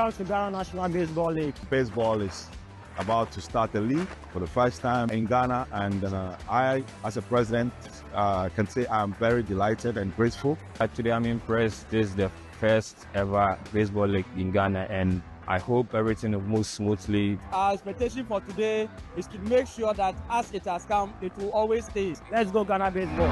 comes to Ghana National Baseball League. Baseball is about to start a league for the first time in Ghana, and I, as a president, can say I'm very delighted and grateful. Today I'm impressed. This is the first ever baseball league in Ghana, and I hope everything moves smoothly. Our expectation for today is to make sure that as it has come, it will always stay. Let's go Ghana Baseball.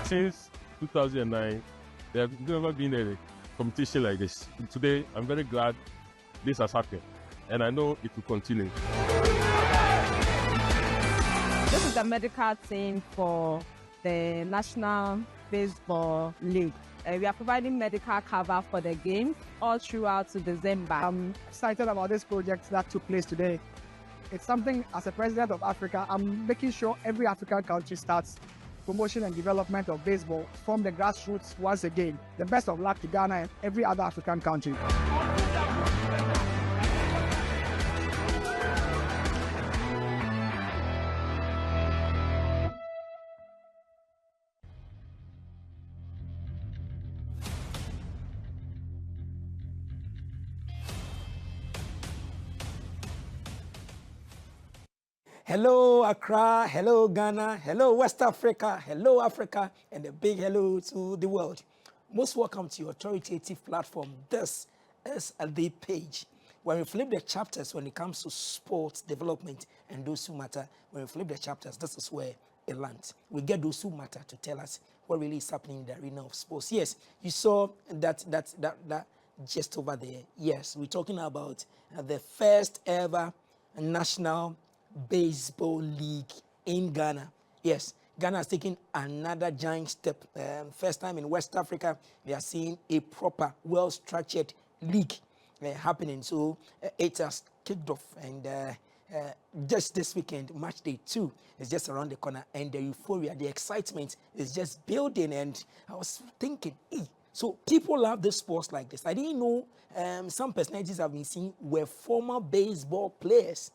Since 2009, there has never been a competition like this. Today, I'm very glad this has happened, and I know it will continue. This is the medical team for the National Baseball League. We are providing medical cover for the game all throughout to December. I'm excited about this project that took place today. It's something, as a president of Africa, I'm making sure every African country starts promotion and development of baseball from the grassroots once again. The best of luck to Ghana and every other African country. Hello Accra, hello Ghana, hello West Africa, hello Africa, and a big hello to the world. Most welcome to your authoritative platform. This is the page. When we flip the chapters when it comes to sports development and those who matter, when we flip the chapters, this is where it lands. We get those who matter to tell us what really is happening in the arena of sports. Yes, you saw that just over there. Yes, we're talking about the first ever national baseball league in Ghana. Yes, Ghana has taken another giant step. First time in West Africa, we are seeing a proper, well-structured league happening. So it has kicked off, and just this weekend, match day 2 is just around the corner, and the euphoria, the excitement is just building. And I was thinking, so people love this sports like this. I didn't know some personalities I've been seeing were former baseball players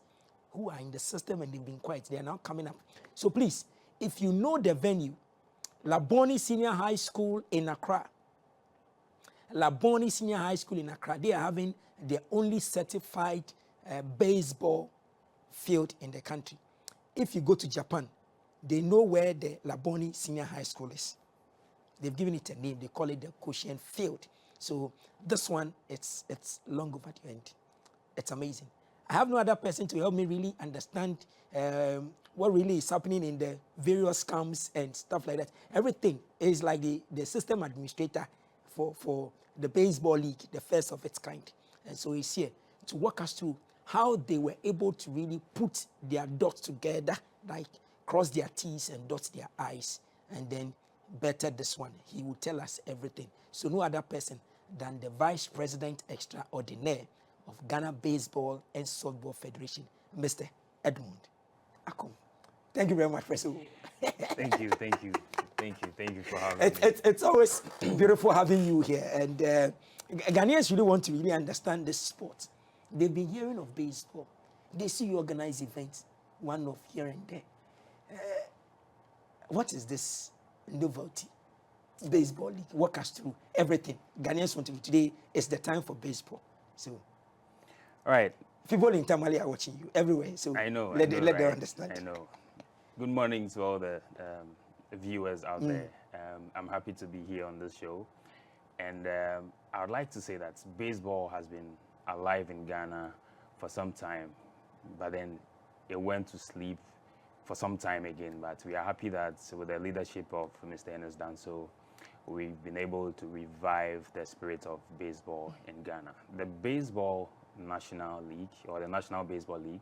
who are in the system and they've been quiet. They are now coming up. So please, if you know the venue, Laboni Senior High School in Accra, Laboni Senior High School in Accra, they are having the only certified baseball field in the country. If you go to Japan, they know where the Laboni Senior High School is. They've given it a name. They call it the Cushion Field. So this one, it's long overdue and it's amazing. I have no other person to help me really understand what really is happening in the various camps and stuff like that. Everything is like the system administrator for the baseball league, the first of its kind. And so he's here to walk us through how they were able to really put their dots together, like cross their T's and dot their I's, and then better this one. He will tell us everything. So no other person than the Vice President Extraordinaire of Ghana Baseball and Softball Federation, Mr. Edmund Kwesi Ackom. Thank you very much, President. Thank you for having me. It's always beautiful having you here. And Ghanaians really want to really understand this sport. They've been hearing of baseball. They see you organize events, one of here and there. What is this novelty? Baseball league. Walk us through everything. Ghanaians want to be today. It's the time for baseball. So. All right. People in Tamale are watching you everywhere, so I know, let right? them understand. I know. Good morning to all the viewers out there. I'm happy to be here on this show. And I would like to say that baseball has been alive in Ghana for some time, but then it went to sleep for some time again. But we are happy that with the leadership of Mr. Enes Danso, we've been able to revive the spirit of baseball in Ghana. The Baseball National League, or the National Baseball League,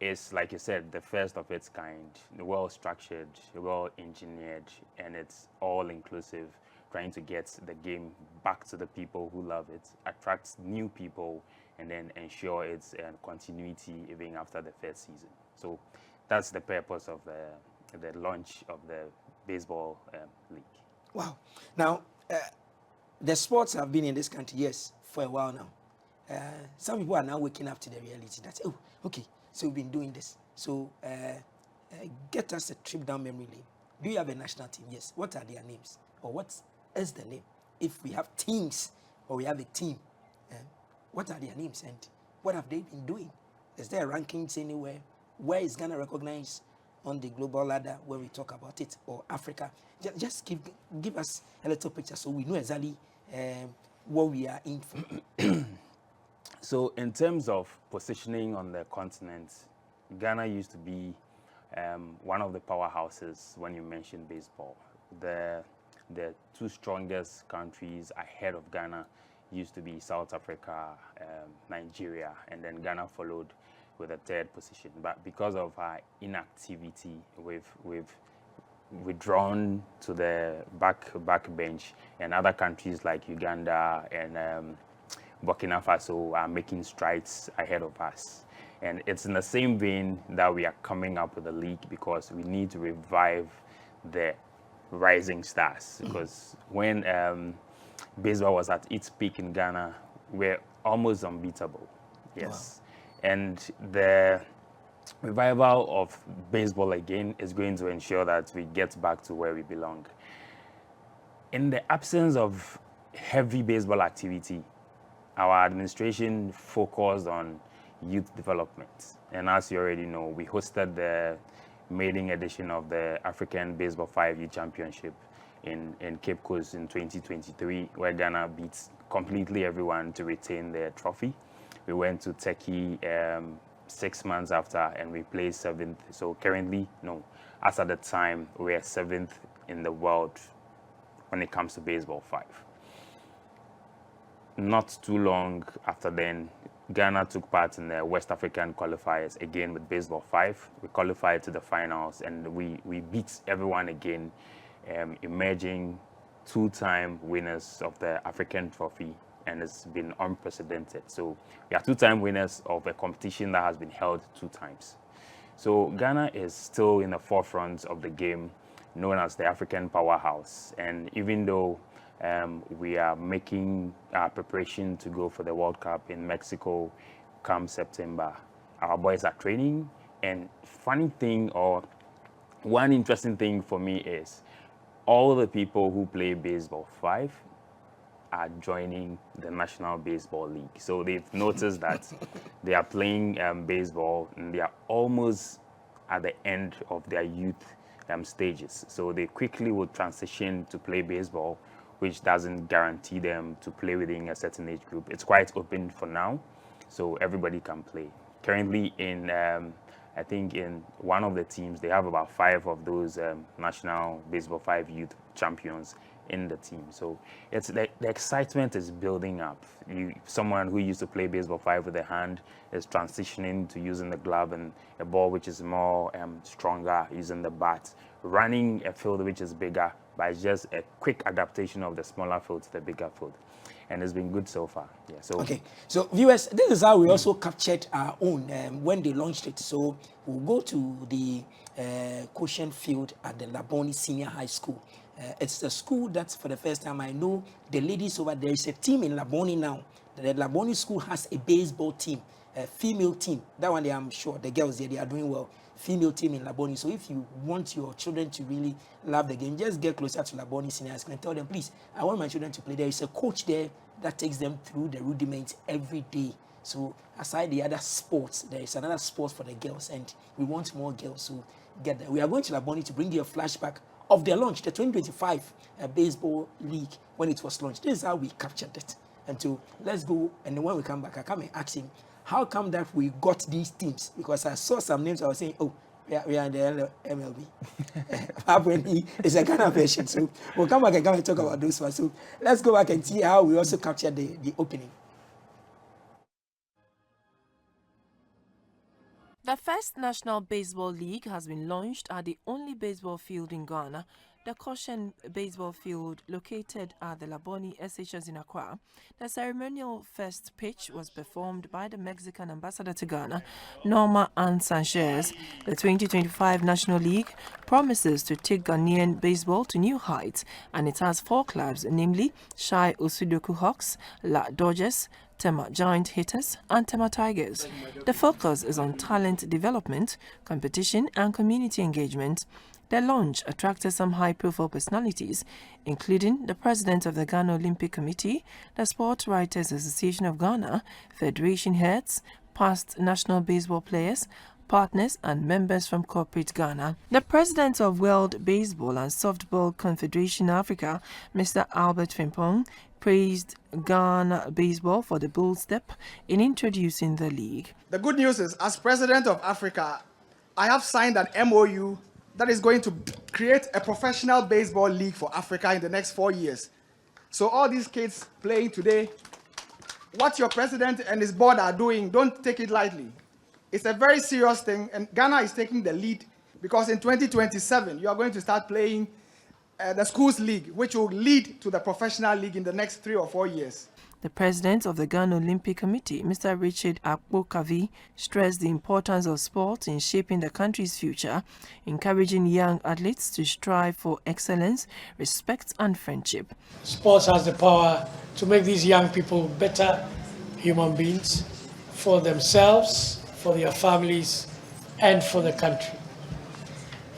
is, like you said, the first of its kind, well structured, well engineered, and it's all inclusive. trying to get the game back to the people who love it, attract new people, and then ensure its continuity even after the first season. So that's the purpose of the launch of the baseball league. Wow. Now, the sports have been in this country, yes, for a while now. Some people are now waking up to the reality that, oh, okay, so we've been doing this. So get us a trip down memory lane. Do you have a national team? Yes. What are their names? Or what is the name? If we have teams or we have a team, what are their names and what have they been doing? Is there rankings anywhere? Where is Ghana recognized on the global ladder when we talk about it, or Africa? Just give us a little picture so we know exactly what we are in for. So in terms of positioning on the continent, Ghana used to be one of the powerhouses when you mention baseball. The two strongest countries ahead of Ghana used to be South Africa, Nigeria, and then Ghana followed with a third position. But because of our inactivity, we've withdrawn to the back bench, and other countries like Uganda and Burkina Faso are making strides ahead of us. And it's in the same vein that we are coming up with a league, because we need to revive the rising stars. Because when baseball was at its peak in Ghana, we're almost unbeatable. Yes. Wow. And the revival of baseball again is going to ensure that we get back to where we belong. In the absence of heavy baseball activity, our administration focused on youth development. And as you already know, we hosted the maiden edition of the African Baseball 5 Youth Championship in Cape Coast in 2023, where Ghana beat completely everyone to retain their trophy. We went to Turkey 6 months after, and we placed 7th. So currently, as at the time, we're 7th in the world when it comes to Baseball 5. Not too long after then, Ghana took part in the West African qualifiers again with Baseball 5. We qualified to the finals, and we beat everyone again, emerging two-time winners of the African trophy, and it's been unprecedented. So we are two-time winners of a competition that has been held 2 times. So Ghana is still in the forefront of the game, known as the African powerhouse. And even though we are making our preparation to go for the World Cup in Mexico come September, our boys are training. And funny thing, or one interesting thing for me, is all the people who play Baseball 5 are joining the National Baseball League. So they've noticed that they are playing baseball, and they are almost at the end of their youth stages. So they quickly will transition to play baseball, which doesn't guarantee them to play within a certain age group. It's quite open for now, so everybody can play. Currently in, I think in one of the teams, they have about 5 of those National Baseball 5 youth champions in the team. So it's the excitement is building up. Someone who used to play Baseball 5 with a hand is transitioning to using the glove and a ball which is more stronger, using the bat, running a field which is bigger, but it's just a quick adaptation of the smaller field to the bigger field. And it's been good so far. Yeah. So okay. So viewers, this is how we also captured our own when they launched it. So we'll go to the Quotient Field at the Laboni Senior High School. It's a school that, for the first time, I know the ladies over there is a team in Laboni now. The Laboni school has a baseball team, a female team. That one, I'm sure the girls there, they are doing well. Female team in Laboni. So if you want your children to really love the game, just get closer to Laboni Senior High School and tell them, please, I want my children to play. There is a coach there that takes them through the rudiments every day. So aside the other sports, there is another sport for the girls, and we want more girls to get there. We are going to Laboni to bring you a flashback of their launch, the 2025 Baseball League, when it was launched. This is how we captured it. And so let's go, and then when we come back, I come and ask him, how come that we got these teams? Because I saw some names, I was saying, oh, we are in the MLB. Apparently, it's a kind of version. So we'll come back and come and talk about those ones. So let's go back and see how we also captured the opening. The first first National Baseball League has been launched at the only baseball field in Ghana, the Caution Baseball Field located at the Laboni SHS in Accra. The ceremonial first pitch was performed by the Mexican ambassador to Ghana, Norma Ann Sanchez. The 2025 National League promises to take Ghanaian baseball to new heights, and it has 4 clubs, namely Shai Osudoku Hawks, La Dodgers, Tema Giant Hitters, and Tema Tigers. The focus is on talent development, competition, and community engagement. The launch attracted some high-profile personalities, including the president of the Ghana Olympic Committee, the Sport Writers Association of Ghana, federation heads, past national baseball players, partners, and members from corporate Ghana. The president of World Baseball and Softball Confederation Africa, Mr. Albert Frimpong, praised Ghana Baseball for the bold step in introducing the league. The good news is, as president of Africa, I have signed an MOU that is going to create a professional baseball league for Africa in the next 4 years. So all these kids playing today, what your president and his board are doing, don't take it lightly. It's a very serious thing, and Ghana is taking the lead because in 2027, you are going to start playing the schools league, which will lead to the professional league in the next 3 or 4 years. The president of the Ghana Olympic Committee, Mr. Richard Akpo-Kavi, stressed the importance of sport in shaping the country's future, encouraging young athletes to strive for excellence, respect, and friendship. Sports has the power to make these young people better human beings for themselves, for their families, and for the country.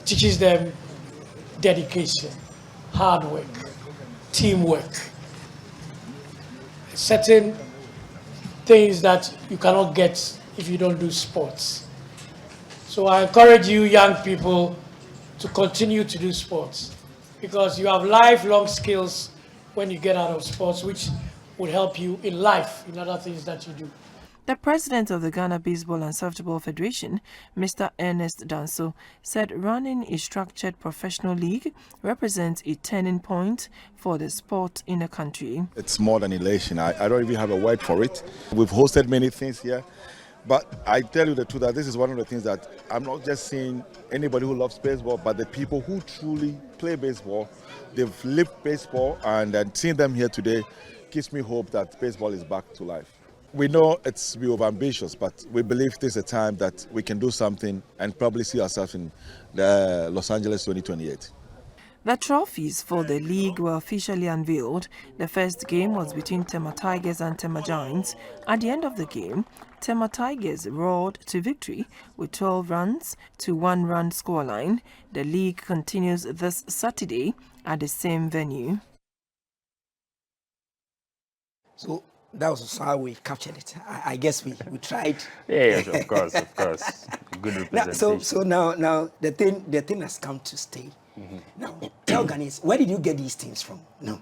It teaches them dedication, hard work, teamwork, certain things that you cannot get if you don't do sports. So I encourage you young people to continue to do sports because you have lifelong skills when you get out of sports which would help you in life, in other things that you do. The president of the Ghana Baseball and Softball Federation, Mr. Ernest Danso, said running a structured professional league represents a turning point for the sport in the country. It's more than elation. I don't even have a word for it. We've hosted many things here, but I tell you the truth that this is one of the things that I'm not just seeing anybody who loves baseball, but the people who truly play baseball. They've lived baseball, and seeing them here today gives me hope that baseball is back to life. We know it's we overambitious, but we believe this is a time that we can do something and probably see ourselves in the Los Angeles 2028. The trophies for the league were officially unveiled. The first game was between Tema Tigers and Tema Giants. At the end of the game, Tema Tigers roared to victory with 12 runs to 1 run scoreline. The league continues this Saturday at the same venue. So that was how we captured it. I guess we tried. Yes, of course, of course. Good representation. So now the thing has come to stay. Mm-hmm. Now tell Ghanaians, where did you get these things from? No.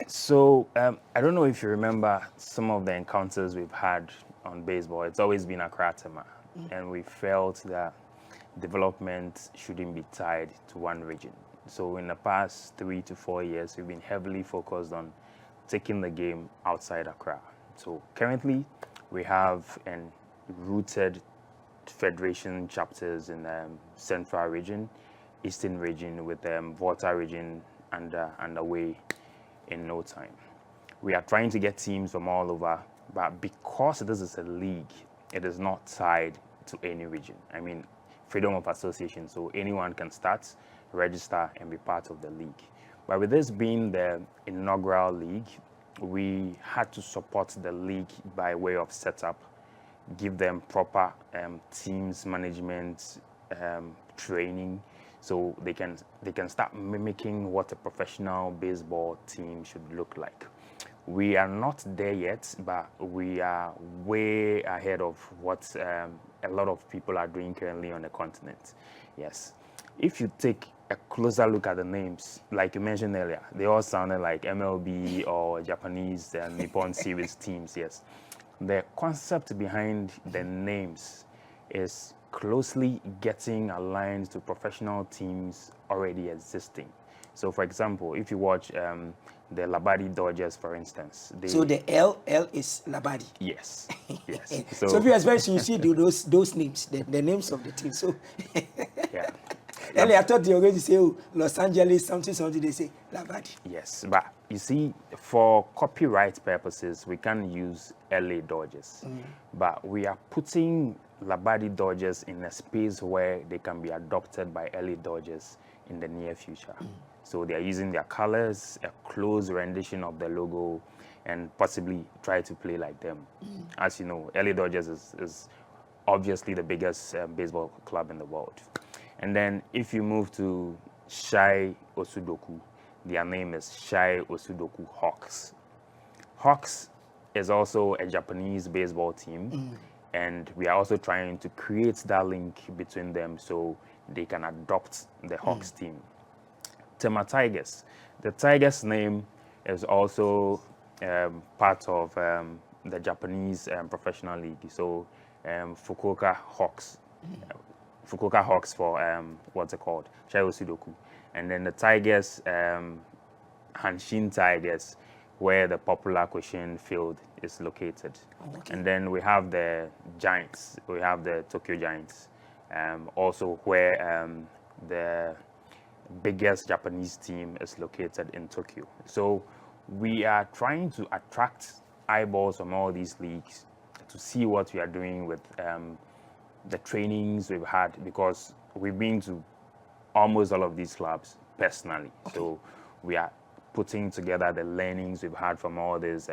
So I don't know if you remember some of the encounters we've had on baseball. It's always been Accra Tema, and we felt that development shouldn't be tied to one region. So in the past 3 to 4 years, we've been heavily focused on taking the game outside Accra. So currently, we have rooted federation chapters in the Central region, Eastern region, with Volta region underway in no time. We are trying to get teams from all over, but because this is a league, it is not tied to any region. I mean, freedom of association, so anyone can start, register, and be part of the league. But with this being the inaugural league, we had to support the league by way of setup, give them proper teams management training, so they can start mimicking what a professional baseball team should look like. We are not there yet, but we are way ahead of what a lot of people are doing currently on the continent. Yes. If you take a closer look at the names, like you mentioned earlier, they all sounded like MLB or Japanese Nippon Series teams, yes. The concept behind the names is closely getting aligned to professional teams already existing. So, for example, if you watch the Labadi Dodgers, for instance, So the L is Labadi. yes, yes. So if you especially you see those names, the names of the team. So yeah. earlier I thought they were going to say Los Angeles something. They say Labadi. Yes, but you see, for copyright purposes, we can use LA Dodgers, but we are putting Labadi Dodgers in a space where they can be adopted by LA Dodgers in the near future. So they are using their colors, a close rendition of the logo, and possibly try to play like them. As you know, LA Dodgers is obviously the biggest baseball club in the world. And then if you move to Shai Osudoku, their name is Shai Osudoku Hawks. Hawks is also a Japanese baseball team, and we are also trying to create that link between them so they can adopt the Hawks team. Tema Tigers. The Tigers name is also part of the Japanese professional league. So Fukuoka Hawks. Fukuoka Hawks for what's it called? Shai Osudoku. And then the Tigers, Hanshin Tigers, where the popular Koshin field is located. Okay. And then we have the Giants. We have the Tokyo Giants. Also where the biggest Japanese team is located in Tokyo. So we are trying to attract eyeballs from all these leagues to see what we are doing with the trainings we've had, because we've been to almost all of these clubs personally. Okay. So we are putting together the learnings we've had from all these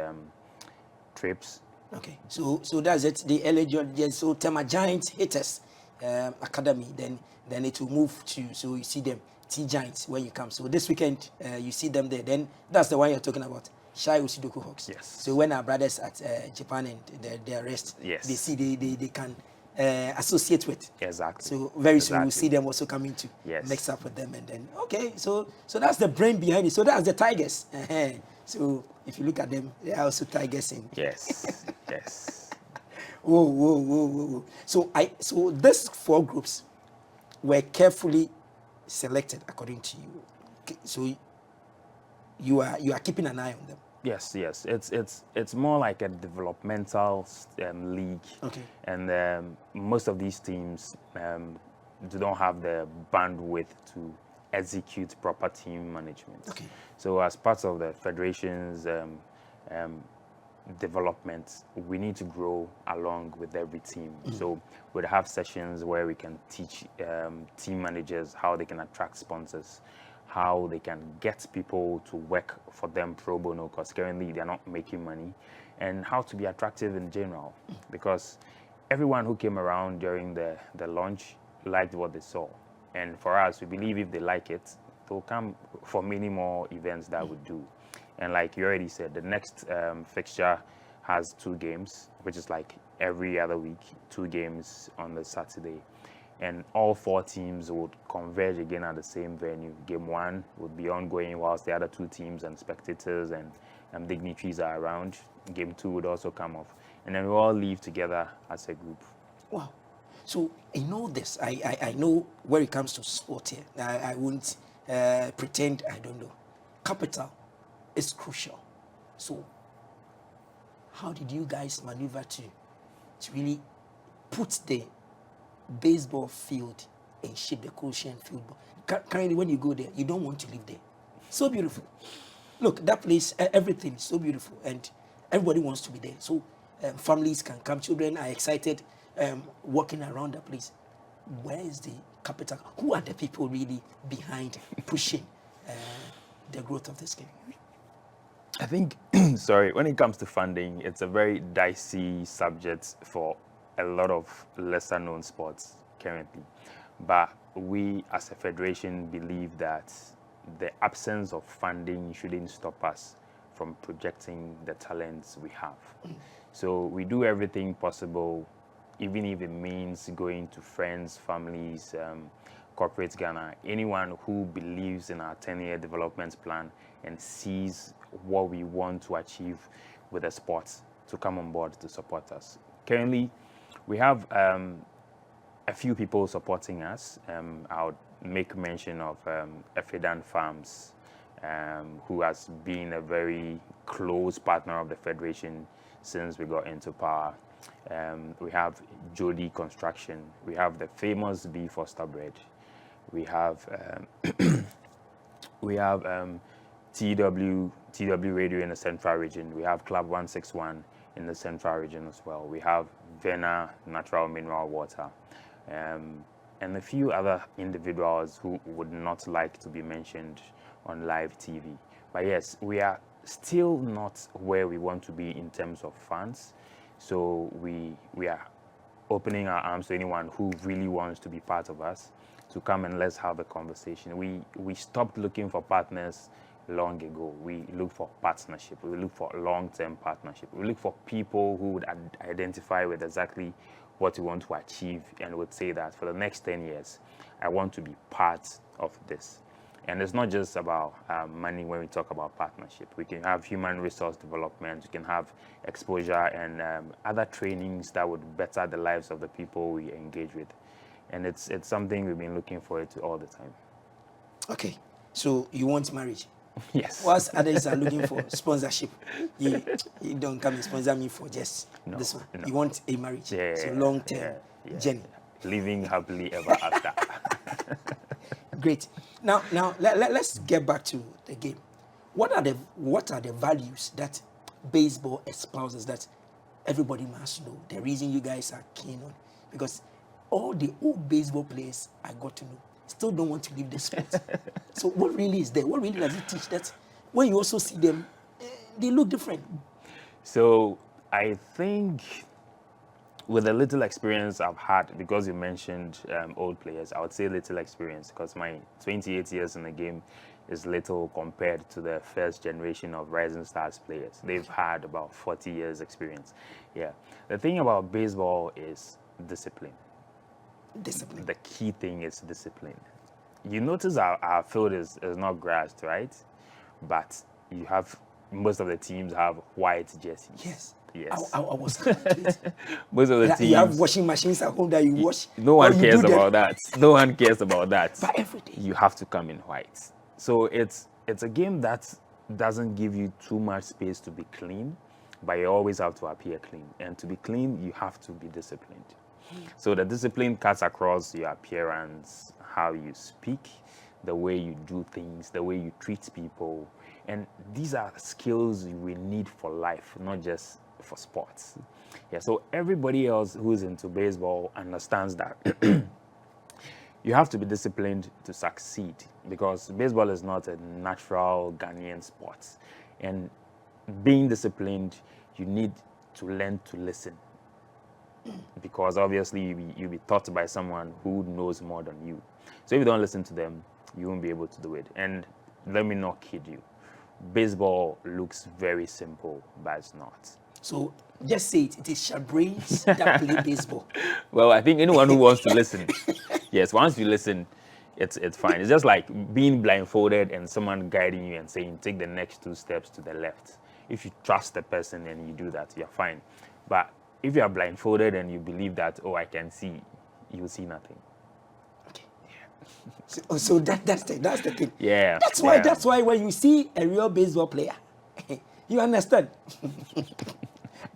trips. Okay, so that's it. The LA Dodgers, so Tema Giants Hitters Academy, then it will move to, so you see them T Giants when you come. So this weekend you see them there. Then that's the one you're talking about, Shai Osudoku Hawks. Yes. So when our brothers at Japan and the rest, yes, they see they can associate with. Exactly. So very soon we'll see them also coming to mix up with them, and then okay. So that's the brain behind it. So that's the Tigers. So if you look at them, they are also Tigers in. Yes. Yes. Whoa. So these 4 groups were carefully selected according to you. Okay, so you are keeping an eye on them. Yes. It's more like a developmental league. Okay. And most of these teams don't have the bandwidth to execute proper team management. Okay. So as part of the federation's development, we need to grow along with every team. So we'll have sessions where we can teach team managers how they can attract sponsors, how they can get people to work for them pro bono, because currently they're not making money, and how to be attractive in general, because everyone who came around during the launch liked what they saw. And for us, we believe if they like it, they'll come for many more events that we do. And like you already said, the next fixture has 2 games, which is like every other week, 2 games on the Saturday. And all 4 teams would converge again at the same venue. Game 1 would be ongoing whilst the other 2 teams and spectators and dignitaries are around. Game 2 would also come off. And then we all leave together as a group. Wow. So in all this, I know where it comes to sport here. I won't pretend I don't know. Capital is crucial. So how did you guys maneuver to really put the baseball field in shape, the Cochin field? Currently, when you go there, you don't want to live there. So beautiful. Look, that place, everything is so beautiful, and everybody wants to be there. So families can come, children are excited walking around the place. Where is the capital? Who are the people really behind pushing the growth of this game? I think, sorry, when it comes to funding, it's a very dicey subject for a lot of lesser known sports currently. But we as a federation believe that the absence of funding shouldn't stop us from projecting the talents we have. So we do everything possible, even if it means going to friends, families, corporate Ghana, anyone who believes in our 10-year development plan and sees what we want to achieve with the sports to come on board to support us. Currently, we have a few people supporting us. I'll make mention of Efedan Farms, who has been a very close partner of the Federation since we got into power. We have Jody Construction. We have the famous B Foster Bread. We have TW Radio in the Central Region. We have Club 161 in the Central Region as well. We have Vena Natural Mineral Water, and a few other individuals who would not like to be mentioned on live TV. But yes, we are still not where we want to be in terms of funds. So we are opening our arms to anyone who really wants to be part of us to come and let's have a conversation. We stopped looking for partners long ago. We look for partnership. We look for long-term partnership. We look for people who would identify with exactly what we want to achieve and would say that for the next 10 years, I want to be part of this. And it's not just about money when we talk about partnership. We can have human resource development. We can have exposure and other trainings that would better the lives of the people we engage with. And it's something we've been looking forward to all the time. Okay, so you want marriage? Yes. Whilst others are looking for sponsorship, you don't come and sponsor me for just this one. No. You want a marriage. Yeah, so long-term journey. Living happily ever after. Great. Now let's get back to the game. What are the values that baseball espouses that everybody must know? The reason you guys are keen on, because all the old baseball players I got to know still don't want to leave the sport. So what really is there? What really does it teach that when you also see them, they look different? So I think with the little experience I've had, because you mentioned old players, I would say little experience because my 28 years in the game is little compared to the first generation of Rising Stars players. They've had about 40 years experience. Yeah. The thing about baseball is discipline. Discipline. The key thing is discipline. You notice our field is not grassed, right? But you have, most of the teams have white jerseys. Yes. Yes. I was most of the teams. You have washing machines at home that you wash. No one cares about that. No one cares about that. But every day. You have to come in white. So it's a game that doesn't give you too much space to be clean, but you always have to appear clean. And to be clean, you have to be disciplined. So the discipline cuts across your appearance, how you speak, the way you do things, the way you treat people. And these are skills we need for life, not just for sports. Yeah, so everybody else who's into baseball understands that you have to be disciplined to succeed because baseball is not a natural Ghanaian sport. And being disciplined, you need to learn to listen. Because obviously you'll be taught by someone who knows more than you. So if you don't listen to them, you won't be able to do it. And let me not kid you. Baseball looks very simple, but it's not. So just say it is shabrains that play baseball. Well, I think anyone who wants to listen, yes, once you listen, it's fine. It's just like being blindfolded and someone guiding you and saying, take the next 2 steps to the left. If you trust the person and you do that, you're fine. But if you are blindfolded and you believe that, oh, I can see, you will see nothing. Okay. Yeah. So that's the thing. Yeah. That's why when you see a real baseball player, you understand.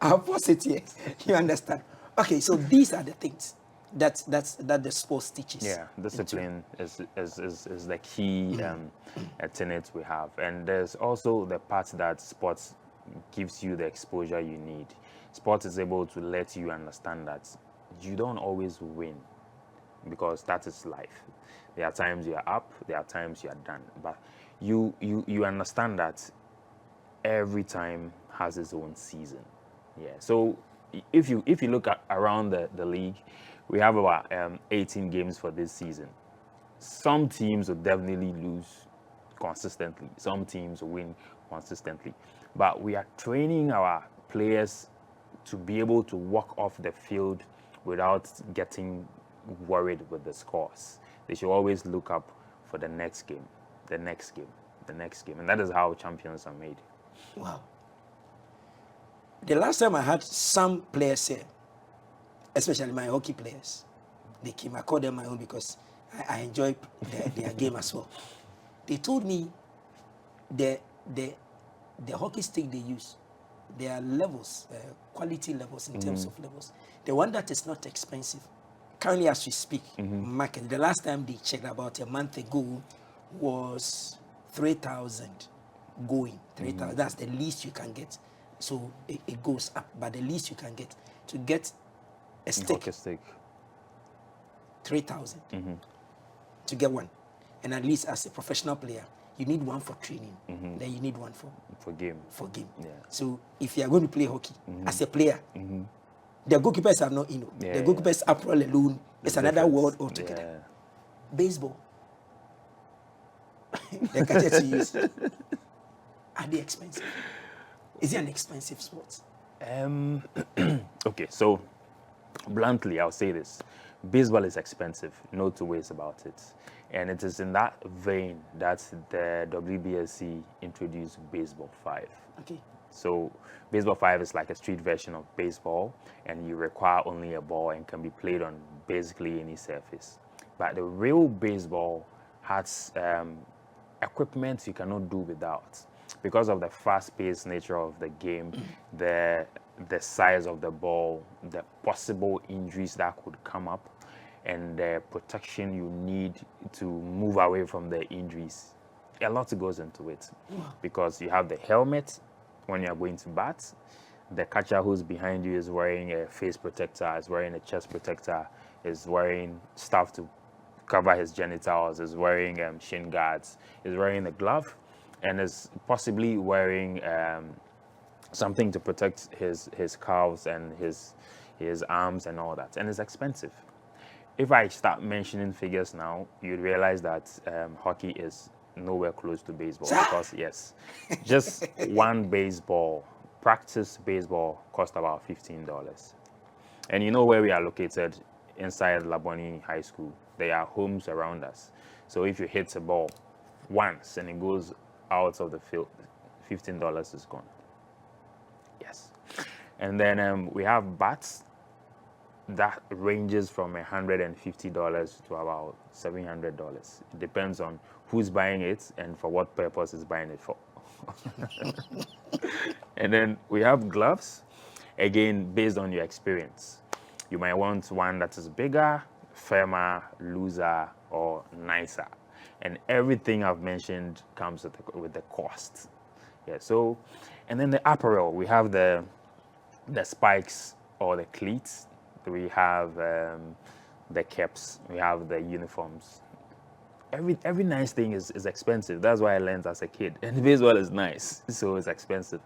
I'll pause it here. You understand. Okay, so these are the things that the sports teaches. Yeah, discipline is the key tenet we have. And there's also the part that sports gives you the exposure you need. Sports is able to let you understand that you don't always win because that is life. There are times you are up, there are times you are down. But you understand that every time has its own season. Yeah. So if you look around the league, we have about 18 games for this season. Some teams will definitely lose consistently. Some teams will win consistently. But we are training our players to be able to walk off the field without getting worried with the scores. They should always look up for the next game, the next game, the next game. And that is how champions are made. Wow. The last time I had some players here, especially my hockey players, they came, I call them my own because I enjoy their game as well. They told me the hockey stick they use, there are levels, quality levels in terms of levels. The one that is not expensive, currently as we speak, market, the last time they checked about a month ago was 3,000 going. 3,000, that's the least you can get. So it goes up, but the least you can get to get a stick, 3,000 to get one. And at least as a professional player, you need one for training. Then you need one for game. Yeah. So if you are going to play hockey as a player, the goalkeepers are not the goalkeepers apparel alone is another world altogether. Baseball, the gadgets you use, are they expensive? Is it an expensive sport? Okay, so bluntly, I'll say this. Baseball is expensive, no two ways about it. And it is in that vein that the WBSC introduced Baseball 5. Okay. So Baseball 5 is like a street version of baseball, and you require only a ball and can be played on basically any surface. But the real baseball has equipment you cannot do without. Because of the fast-paced nature of the game, the size of the ball, the possible injuries that could come up, and the protection you need to move away from the injuries. A lot goes into it. Because you have the helmet when you're going to bat, the catcher who's behind you is wearing a face protector, is wearing a chest protector, is wearing stuff to cover his genitals, is wearing shin guards, is wearing a glove, and is possibly wearing something to protect his calves and his arms and all that. And it's expensive. If I start mentioning figures now, you'd realize that hockey is nowhere close to baseball because, yes, just one baseball, practice baseball, cost about $15. And you know where we are located? Inside Laboni High School. There are homes around us. So if you hit a ball once and it goes out of the field, $15 is gone. Yes. And then we have bats that ranges from $150 to about $700. It depends on who's buying it and for what purpose is buying it for. And then we have gloves, again, based on your experience. You might want one that is bigger, firmer, looser, or nicer. And everything I've mentioned comes with the cost. Yeah, so, and then the apparel, we have the spikes or the cleats. We have the caps, we have the uniforms. Every nice thing is expensive. That's why I learned as a kid. And baseball is nice, so it's expensive.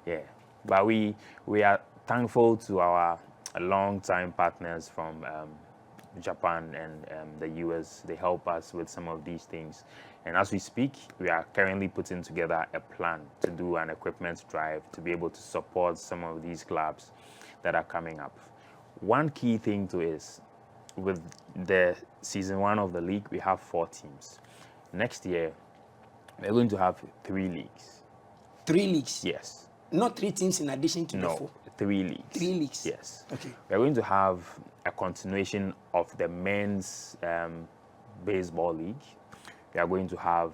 Yeah, but we are thankful to our long-time partners from Japan and the US. They help us with some of these things. And as we speak, we are currently putting together a plan to do an equipment drive to be able to support some of these clubs that are coming up. One key thing to is, with the season 1 of the league, we have 4 teams. Next year, we're going to have 3 leagues. 3 leagues? Yes. Not 3 teams in addition to the 4? 3 leagues. 3 leagues? Yes. Okay. We're going to have a continuation of the men's baseball league. We are going to have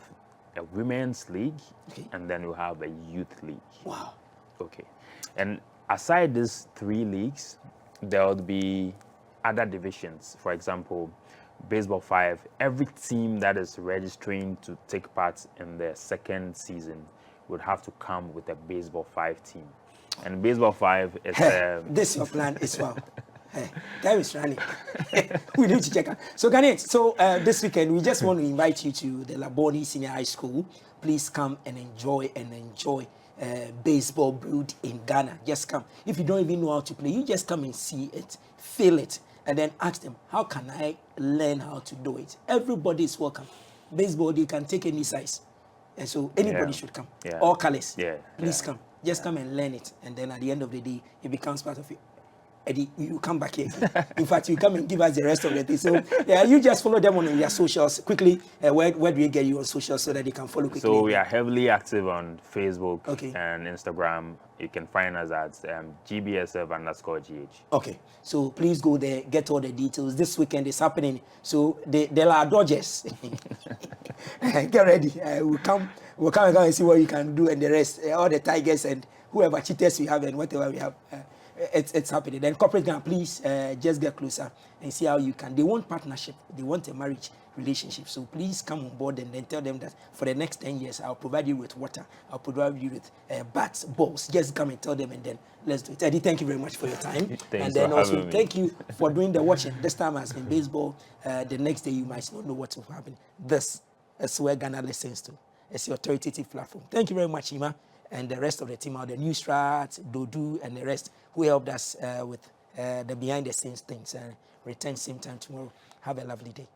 a women's league, and then we'll have a youth league. Wow. Okay. And aside these 3 leagues, there would be other divisions. For example, Baseball 5, every team that is registering to take part in the 2nd season would have to come with a Baseball 5 team. And Baseball 5 is... this your plan as well. Time is running. We need to check out. So, Ghanaians, this weekend, we just want to invite you to the Laboni Senior High School. Please come and enjoy baseball brewed in Ghana. Just come. If you don't even know how to play, you just come and see it, feel it, and then ask them, how can I learn how to do it? Everybody is welcome. Baseball, you can take any size. And so anybody should come. All colors. Please come. Just come and learn it. And then at the end of the day, it becomes part of Eddie, you come back here. In fact, you come and give us the rest of the thing. So yeah, you just follow them on their socials quickly. Where do we get you on socials so that they can follow quickly? So we are heavily active on Facebook Okay. and Instagram. You can find us at GBSF_GH. Okay, so please go there, get all the details. This weekend is happening. So there are Dodgers. Get ready. We'll come and see what you can do, and the rest, all the Tigers and whoever cheaters we have and whatever we have. It's happening. Then corporate Ghana, please just get closer and see how you can. They want partnership. They want a marriage relationship. So please come on board and then tell them that for the next 10 years, I'll provide you with water. I'll provide you with bats, balls. Just come and tell them and then let's do it. Eddie, thank you very much for your time. Thanks and then for also having me. thank you for doing the watching. This time has been baseball. The next day you might not know what will happen. This is where Ghana listens to. It's your authoritative platform. Thank you very much, Ima, and the rest of the team out, the New Strat, Dodu, and the rest who helped us with the behind the scenes things. Return same time tomorrow. Have a lovely day.